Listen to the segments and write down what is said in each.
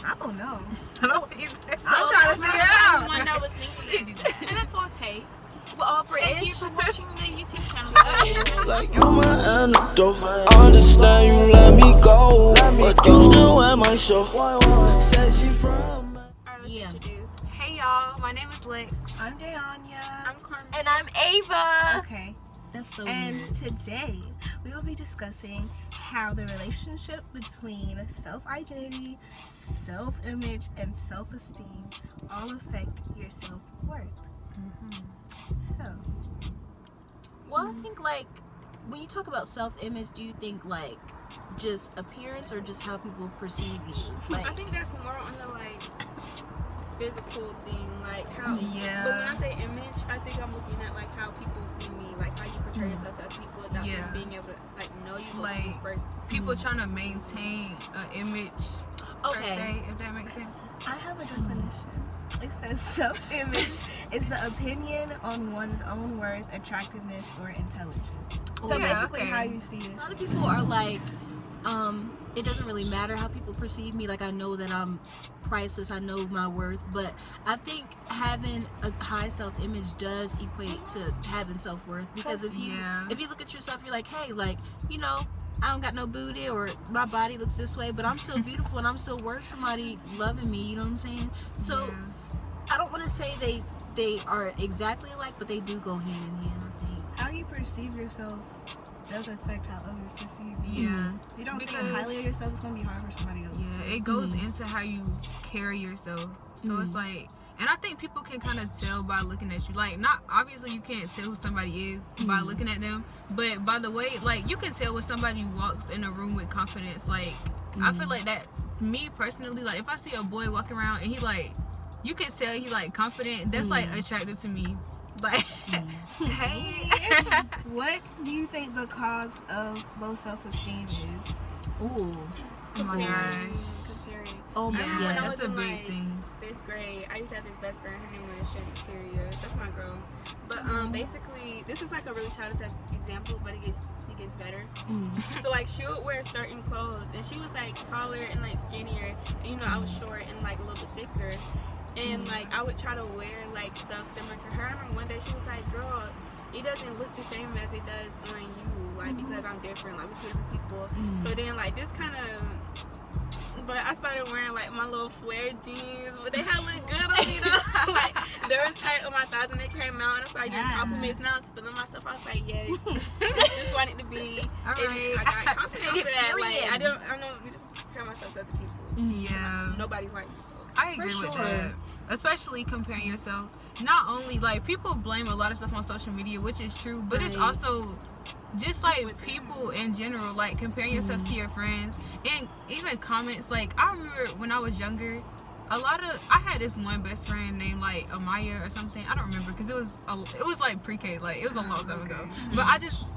I don't know. I don't either. I'm trying to figure it out. One that was thinking that. And that's all Tay. Well, Aubrey, Thank you for watching the YouTube channel. Like you my antidote. Understand you let me go, but you still at my show. Said she from. Yeah. Hey y'all, my name is Lex. I'm Dayanya. I'm Carmen. And I'm Ava. Okay. That's so And weird. today we will be discussing how the relationship between self-identity, self-image, and self-esteem all affect your self-worth. So, Well, I think like when you talk about self-image, do you think like just appearance or just how people perceive you? Like, I think that's more on the like physical thing, like how. Yeah. But when I say image, I think I'm looking at like how people see me, like how you portray yourself to other people, without them being able to like know you Like, first. people trying to maintain an image, per se, if that makes sense. I have a definition. It says self-image is the opinion on one's own worth, attractiveness, or intelligence. So Yeah, basically okay. how you see a lot yourself. of people are like, it doesn't really matter how people perceive me. Like, I know that I'm priceless. I know my worth. But I think having a high self-image does equate to having self-worth. Because if you look at yourself, you're like, hey, like, you know, I don't got no booty, or my body looks this way, but I'm still beautiful and I'm still worth somebody loving me. You know what I'm saying? So I don't want to say they are exactly alike, but they do go hand in hand, I think. How you perceive yourself does affect how others perceive you. Yeah. If you don't think Because- highly of yourself, it's going to be hard for somebody else Yeah, to. it goes into how you carry yourself. So it's like, and I think people can kind of tell by looking at you. Like, not obviously you can't tell who somebody is by looking at them, but by the way, like, you can tell when somebody walks in a room with confidence. Like, I feel like that. Me personally, like, if I see a boy walking around and he like, you can tell he like confident. That's like attractive to me. Like, hey. What do you think the cause of low self-esteem is? Ooh. Oh my gosh. Comparing. Oh my When Yeah, I that's was a in, big like, thing. 5th grade, I used to have this best friend. Her name was Shanteria. That's my girl. But basically, this is like a really childish example, but it gets better. So like, she would wear certain clothes, and she was like taller and like skinnier, and you know I was short and like a little bit thicker. And like, I would try to wear like stuff similar to her. I remember one day she was like, "Girl, it doesn't look the same as it does on you, like because I'm different. Like, we're two different people." So then like this kind of. But I started wearing like my little flare jeans, but they had look good on me though. Like, they was tight on my thighs and they came out, and I started getting compliments. Now I was feeling myself. I was like, yes, this what I need to be. All right. And I got confident for that. Like, Period. I don't need to compare myself to other people. Yeah. Nobody's like me. So. I agree with that. Especially comparing yourself. Not only, like, people blame a lot of stuff on social media, which is true, but it's also just like people in general, like comparing yourself to your friends, and even comments. Like, I remember when I was younger, I had this one best friend named like Amaya or something. I don't remember, because it was like pre-K, like it was a long time ago. But I just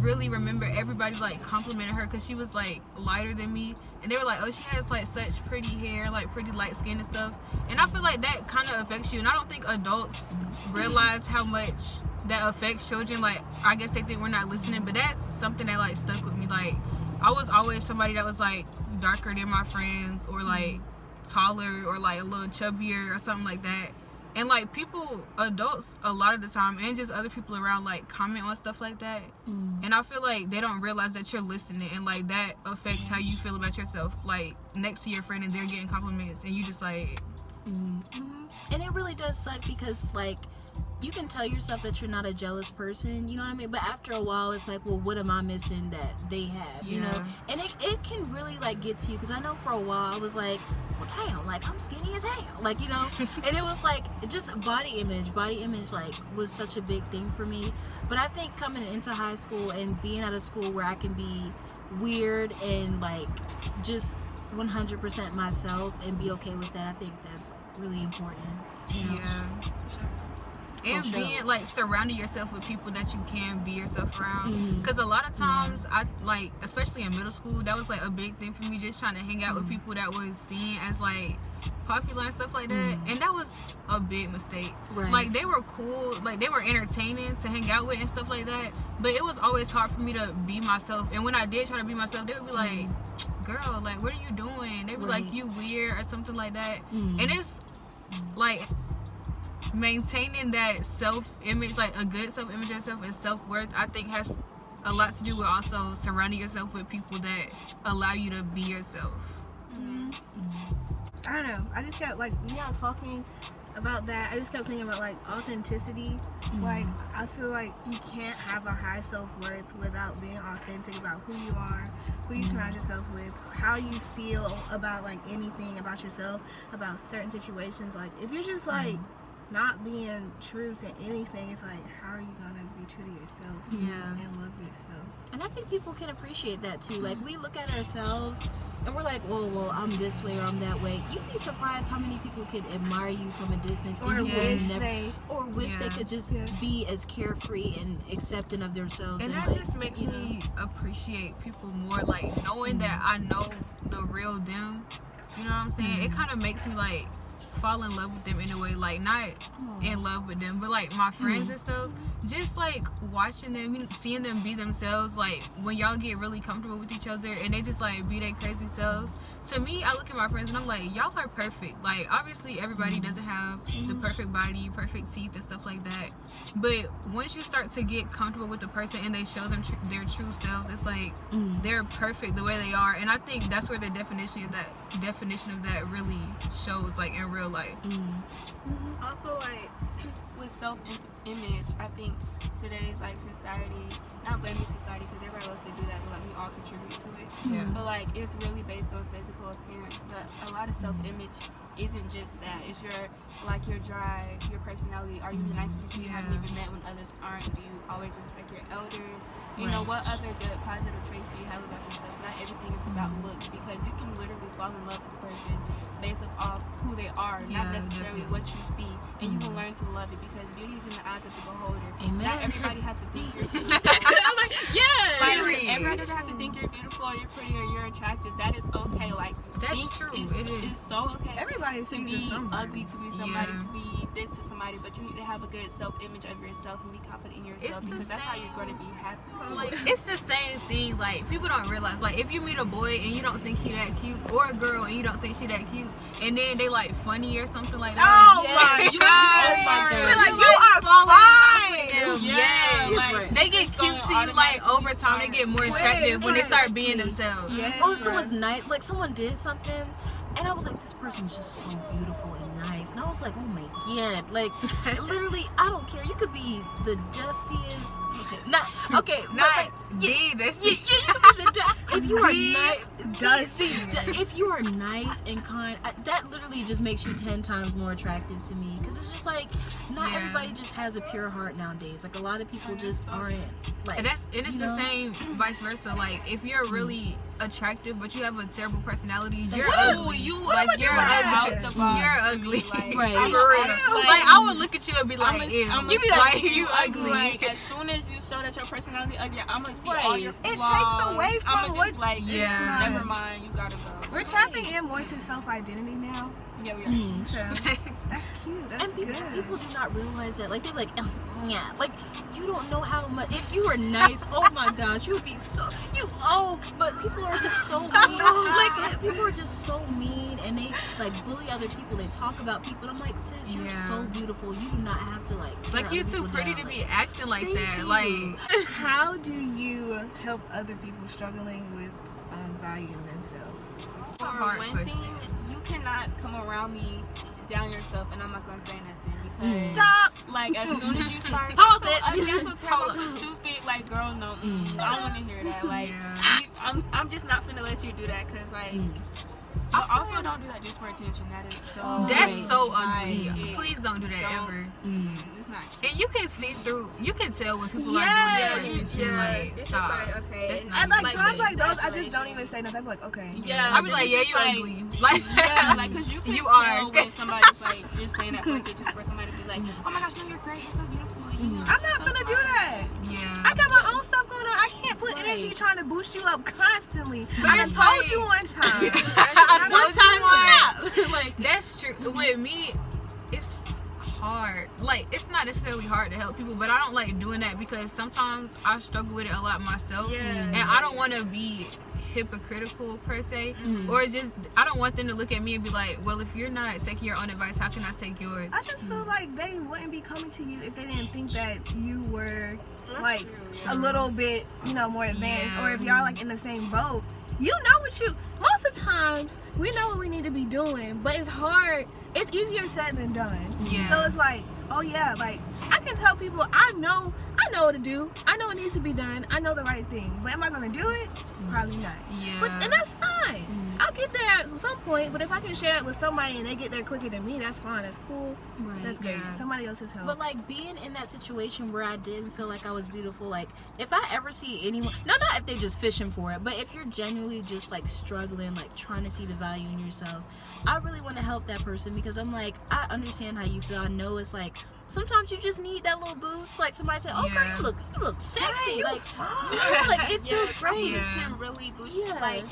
really remember everybody like complimenting her because she was like lighter than me, and they were like, oh, she has like such pretty hair, like pretty light skin and stuff. And I feel like that kind of affects you, and I don't think adults realize how much that affects children. Like, I guess they think we're not listening, but that's something that like stuck with me. Like, I was always somebody that was like darker than my friends, or like taller, or like a little chubbier or something like that. And like, people, adults a lot of the time, and just other people around, like comment on stuff like that. And I feel like they don't realize that you're listening, and like that affects how you feel about yourself, like next to your friend and they're getting compliments and you just like And it really does suck, because like, you can tell yourself that you're not a jealous person, you know what I mean? But after a while, it's like, well, what am I missing that they have, you know? And it can really like get to you, because I know for a while I was like, well, damn, like, I'm skinny as hell, like, you know? And it was like, just body image like was such a big thing for me. But I think coming into high school and being at a school where I can be weird and like just 100% myself and be okay with that, I think that's really important, you know? And being like surrounding yourself with people that you can be yourself around, because a lot of times I like, especially in middle school, that was like a big thing for me, just trying to hang out with people that was seen as like popular and stuff like that, and that was a big mistake. Like, they were cool, like they were entertaining to hang out with and stuff like that, but it was always hard for me to be myself. And when I did try to be myself, they would be like, girl, like, what are you doing? They be Right. like, you weird or something like that. Mm. And it's like maintaining that self-image, like a good self-image of yourself and self-worth, I think has a lot to do with also surrounding yourself with people that allow you to be yourself. I don't know. I just kept, like, when y'all talking about that, I just kept thinking about, like, authenticity. Like, I feel like you can't have a high self-worth without being authentic about who you are, who you surround yourself with, how you feel about, like, anything about yourself, about certain situations. Like, if you're just, like, not being true to anything, it's like, how are you gonna be true to yourself and love yourself? And I think people can appreciate that too. Like, we look at ourselves and we're like, well, I'm this way or I'm that way. You'd be surprised how many people could admire you from a distance, Or and you wish would never, they... or wish they could just be as carefree and accepting of themselves. And And that like, just makes me appreciate people more, like, knowing that I know the real them. You know what I'm saying? It kind of makes me, like, fall in love with them in a way, like, not in love with them, but like my friends and stuff, just like watching them, seeing them be themselves, like when y'all get really comfortable with each other and they just like be their crazy selves. To me, I look at my friends and I'm like, y'all are perfect. Like, obviously everybody doesn't have the perfect body, perfect teeth and stuff like that, but once you start to get comfortable with the person and they show them their true selves, it's like they're perfect the way they are. And I think that's where the definition of that really shows, like, in real life. Also, like, with self-image, I think today's, like, society, not blaming society because everybody else to do that, but like we all contribute to it. Yeah. But like, it's really based on physical appearance. But a lot of self-image isn't just that. It's your drive, your personality. Are you the nicest people you haven't even met when others aren't? Do you always respect your elders? You know, what other good positive traits do you have about yourself? Not everything is about looks, because you can literally fall in love with the person based off who they are, not necessarily what you see. And you can learn to love it because beauty is in the eyes of the beholder. Amen. Not everybody has to think you're beautiful. I'm like, yes. Like, everybody doesn't have to think you're beautiful or you're pretty or you're attractive. That is okay. Like, That's true. It's so okay. Everybody's To be ugly, to be somebody, to be this to somebody, but you need to have a good self-image of yourself and be confident in yourself, because that's how you're going to be happy. Like, it's the same thing. Like, people don't realize, like, if you meet a boy and you don't think he that cute, or a girl and you don't think she that cute, and then they like funny or something like that. Oh yeah. my You God. are You're like, you are fine. Yeah, like, like, they get cute to you, like, over time they get more attractive when they start being themselves. Yes, Or if someone's nice, like someone did something, and I was like, this person's just so beautiful and nice, and I was like, oh my God, like, literally, I don't care. You could be the dustiest, not but like, the this. you could be the if you are nice, dusty. if you are nice and kind, that literally just makes you 10 times more attractive to me, because it's just like, not everybody just has a pure heart nowadays. Like, a lot of people just aren't, like, And it's the same vice versa. Like, if you're really attractive but you have a terrible personality, you're ugly. You're ugly. You're ugly. Like, right. For real. Like, I would look at you and be like, ew. You be like, you ugly. Like, as soon as you show that your personality ugly, I'm gonna see Right. all your It flaws. takes away from I'ma just what- like, Yeah. never mind, you gotta go. We're tapping in more to self-identity now, Yeah, we are. so that's cute. That's And people, good. people do not realize that. Like, they're like, yeah. Like, you don't know how much. If you were nice, oh my gosh, you would be so. But people are just so mean. Like, people are just so mean, and they like bully other people. They talk about people. And I'm like, sis, you're so beautiful. You do not have to like. Like, tear you're other too people pretty down. to be acting like Thank that. you. Like, How do you help other people struggling with valuing themselves? For hard one question. thing, you cannot come around me down yourself and I'm not gonna say nothing, because Stop. like, as soon as you start Pause so it. ugly, I'm so terrible, I'm so stupid, like, girl, no, I don't want to hear that. Like, I'm just not finna let you do that, because like, I also don't do that just for attention. That is so that's so ugly. Like, Please don't do that don't- ever. it's not cute. And you can see through, you can tell when people Yes, are doing it for attention. Like, it's stop. just like, okay. That's not And like Like, times the like those, I just don't exaggeration. even say nothing. I'm like, okay. Yeah, I'd be like, it's yeah, just you like- ugly. Like, Yeah, like, cause you can You tell are. when somebody's like just saying that for attention, for somebody to be like, oh my gosh, no, you're great, you're so beautiful. You know, I'm not so gonna do smart. that. yeah. I got my own stuff going on. I can't put energy Right. trying to boost you up constantly. But I done it's told like- you one time. I One told time, you yeah. Like, That's true. With me, it's hard. Like, it's not necessarily hard to help people, but I don't like doing that because sometimes I struggle with it a lot myself. Yeah. And I don't want to be hypocritical per se, or just I don't want them to look at me and be like, well, if you're not taking your own advice, how can I take yours? I just feel like they wouldn't be coming to you if they didn't think that you were like a little bit, more advanced, or if y'all like in the same boat. Most of the times we know what we need to be doing, but it's hard. It's easier said than done. Yeah. So it's like, oh yeah, like I can tell people I know what to do. I know it needs to be done. I know the right thing. But am I gonna do it? Probably not. Yeah. And that's fine. I'll get there at some point, but if I can share it with somebody and they get there quicker than me, that's fine. That's cool. Right. That's great. Yeah. Somebody else's help. But like being in that situation where I didn't feel like I was beautiful, like if I ever see anyone, not if they just fishing for it, but if you're genuinely just like struggling, like trying to see the value in yourself, I really want to help that person, because I'm like, I understand how you feel. I know it's like sometimes you just need that little boost, like somebody say, "Oh, girl, you look sexy," like it feels great. It can really boost. Yeah. Like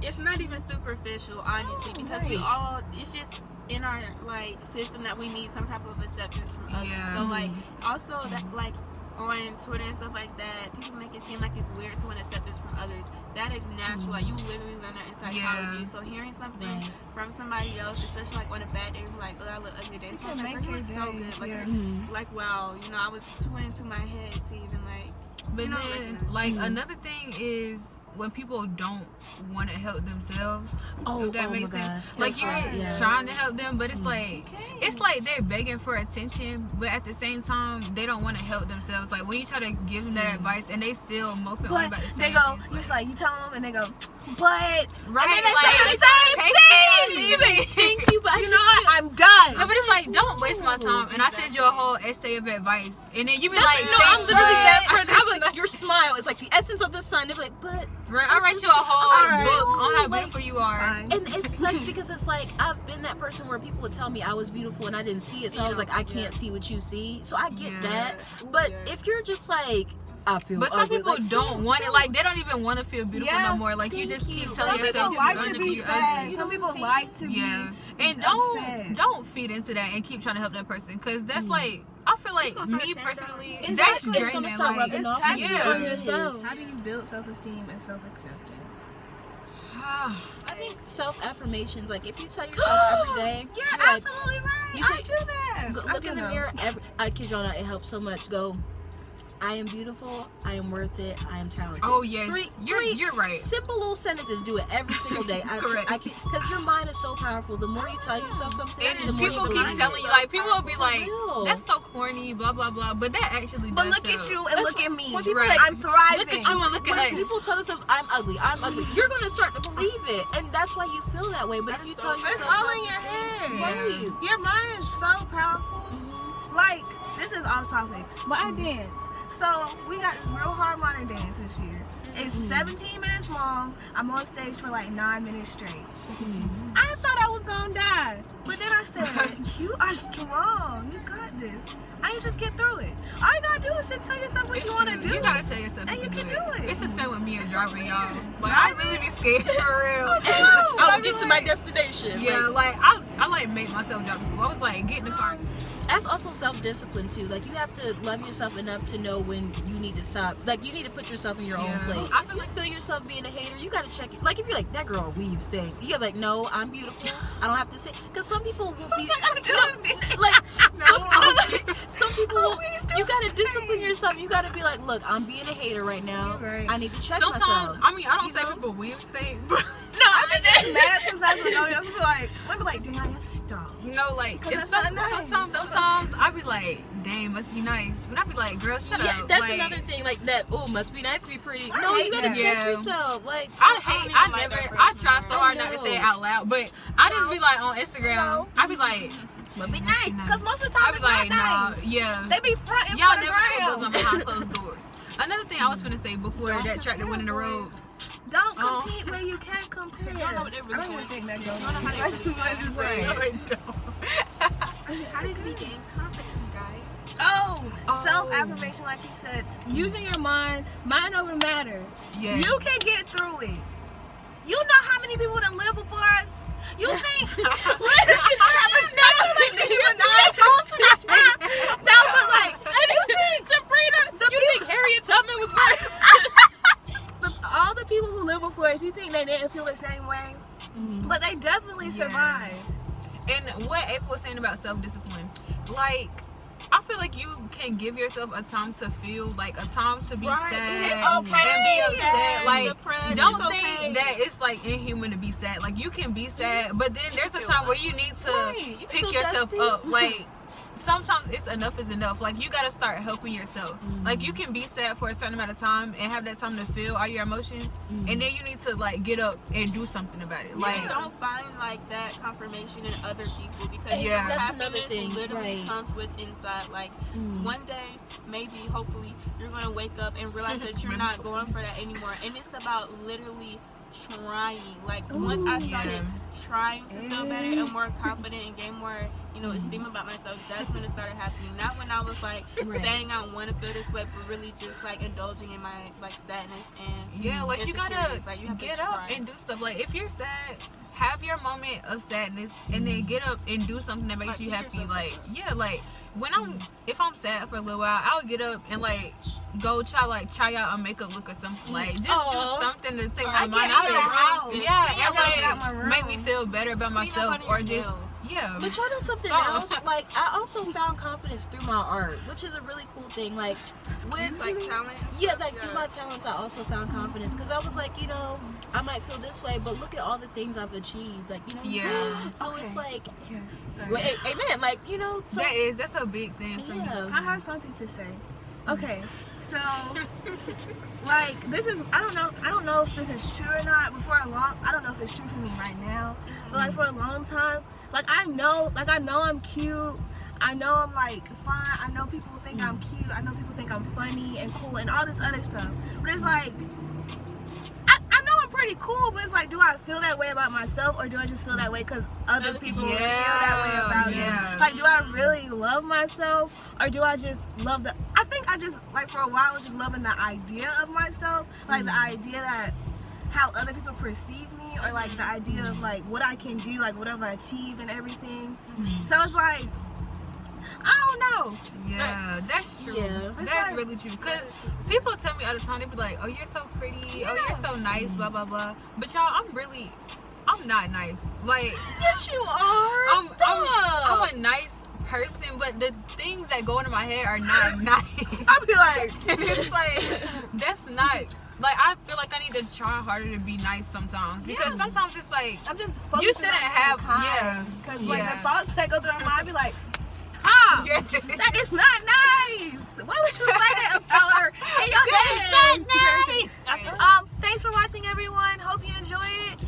it's not even superficial, honestly, because we all, it's just in our like system that we need some type of acceptance from others. Yeah. So like also that like on Twitter and stuff like that, people make it seem like it's weird to want acceptance from others. That is natural. Like you literally learn that in psychology. Yeah. So hearing something from somebody else, especially like on a bad day, like, oh, I look ugly today. So it's like, you look so good. Like, like wow, I was too into my head to even like. But then, like another thing is when people don't want to help themselves. If that makes sense. Like you're trying to help them, but it's like they're begging for attention, but at the same time they don't want to help themselves. Like when you try to give them that advice and they still moping on about the same they go, things, it's like you tell them and they go, but and then they like, say the same thing. Thank you, but You know what? I'm done. No, but it's like, don't waste my time. And I send you a whole essay of advice, and then you be like, no, I'm literally that but- friend. I'm like, your smile is like the essence of the sun. They're like, but I write you a whole book on how like, beautiful you are. Fine. and it sucks because it's like I've been that person where people would tell me I was beautiful and I didn't see it, so I was like, I can't see what you see. So I get that, but if you're just like, I feel But some ugly, people like, don't want it. Like they don't even want to feel beautiful Yeah. no more. Like you just keep telling Some yourself people you're like going to to be be sad. ugly. Some people like to be And upset. don't feed into that and keep trying to help that person, because that's like, I feel like me personally, Exactly. that's It's draining. gonna start Like, rubbing off taxing yeah. on yourself. It How do you build self-esteem and self-acceptance? I think self-affirmations, like if you tell yourself every day, You're like, absolutely right. you I take- do that. look in the mirror. I kid y'all not, it helps so much. Go, I am beautiful. I am worth it. I am talented. Oh yes, Three you're right. Simple little sentences. Do it every single day. Correct. Because your mind is so powerful. The more you tell yourself something, And the more people you keep believe telling it. you, like people will be like, real. that's so corny, blah blah blah. But that actually But does look at help. you and look at me. when people Right. I'm thriving. Look at you and look When at us. people tell themselves I'm ugly, you're gonna start to believe it, and that's why you feel that way. But if you tell It's yourself, all in your head. Right. Your mind is so powerful. Like, this is off topic, but I dance. So we got this real hard modern dance this year. It's 17 minutes long. I'm on stage for like 9 minutes straight. I thought I was gonna die, but then I said, "You are strong. You got this. I can just get through it. All you gotta do is just tell yourself what you want to do. You gotta tell yourself And you can do it. It's the same with me and driving, y'all. Like I really be scared for real. I'll get to my destination. Yeah, like I like make myself drive to school. I was like, get in the car. That's also self-discipline too. Like you have to love yourself enough to know when you need to stop. Like you need to put yourself in your own place. I If you feel yourself being a hater, you gotta check it. Like if you're like, that girl weaves thing, you gotta like, no, I'm beautiful. I don't have to say, because some people will be like some people will, you gotta discipline yourself. You gotta be like, look, I'm being a hater right now. Right. I need to check Sometimes, myself. I mean, I don't You say know? people weave stink, but I'm just mad sometimes when I be like, dang, stop. no, like Because it's that's not nice. sometimes I be like, dang, must be nice. But I be like, girl, shut Yeah, up. that's like, another thing. Like that. Oh, must be nice to be pretty. I No, you hate gotta that. check Yeah. yourself. Like I try so hard not to say it out loud, but I just be like on Instagram, I be like, must be Nice, because most of the time I it's be like, not nah, nice. yeah. They be fronting Y'all for the never know what's gram. on behind closed doors. Another thing I was finna say before that track that went in the road. Don't compete where you can't compare. Y'all know what they I really don't even want. think that goes. Y'all know how they That's really what it say. How did we gain confidence, guys? Oh, self-affirmation, like you said. Using your mind over matter. Yes. You can get through it. You know how many people that live before us? You think? No, but like, you think You think Harriet Tubman was all the people who live before us, you definitely survived. And what April was saying about self-discipline, like, I feel like you can give yourself a time to feel, like a time to be sad It's and be okay. upset. Like, Depressed. don't It's think okay. that it's like inhuman to be sad. Like, you can be sad, but then there's a time where you need to Right, you can pick feel yourself dusty. up. Like, sometimes it's enough is enough. Like, you gotta start helping yourself. Like, you can be sad for a certain amount of time and have that time to feel all your emotions, and then you need to like get up and do something about it. Like, Don't find like that confirmation in other people, because Yeah. That's happiness another thing, literally right. comes with inside. Like one day, maybe, hopefully, you're gonna wake up and realize that you're not going for that anymore. And it's about literally trying. Like once I started trying to feel better and more confident and gain more, esteem about myself, that's when it started happening. Not when I was like saying I want to feel this way, but really just like indulging in my like sadness and like you gotta insecurities. Like, you have to get up try. and do stuff. Like, if you're sad, have your moment of sadness and then get up and do something that makes Like, you pick happy. yourself Like, up. yeah, like when if I'm sad for a little while, I'll get up and like go try out a makeup look or something. Like, just Aw. do something to take my I mind get out out of the house. Yeah, I and gotta get out my like room. make me feel better about Clean up myself, under or your just nails. yeah. But y'all know something else? Like, I also found confidence through my art, which is a really cool thing. Like, with Like talent. and yeah, stuff, like through yeah. my talents, I also found confidence because I was like, I might feel this way, but look at all the things I've achieved. Like, what I'm Yeah. saying? So Okay. it's like, Yes, sorry. well, amen. Like, so That's a big thing for me. Yeah. I have something to say. Okay, so like this is I don't know if this is true or not, but I don't know if it's true for me right now, but like for a long time, like I know I'm cute, I know I'm like fine, I know people think I'm cute, I know people think I'm funny and cool and all this other stuff, but it's like I know I'm pretty cool, but it's like, do I feel that way about myself, or do I just feel that way because other people feel that way about Yeah. me? Like, do I really love myself, or do I just love I think I just, like, for a while I was just loving the idea of myself, like the idea that how other people perceive me, or like the idea of like what I can do, like what have I achieved and everything. So it's like, I don't know. Yeah, that's true. Yeah. That's like- really true. Because people tell me all the time, they be like, oh, you're so pretty. Oh, you're so nice, blah, blah, blah. But y'all, I'm not nice. Like, yes, you are. I'm Stop. a nice person, but the things that go into my head are not nice. I'll be like, And it's like, that's not, like, I feel like I need to try harder to be nice sometimes. Because sometimes it's like, I'm just you focusing shouldn't on have, kind. Because like the Yeah. thoughts that go through my mind be like, stop. That is not nice. Why would you say that about her in your head? Thanks for watching, everyone. Hope you enjoyed it.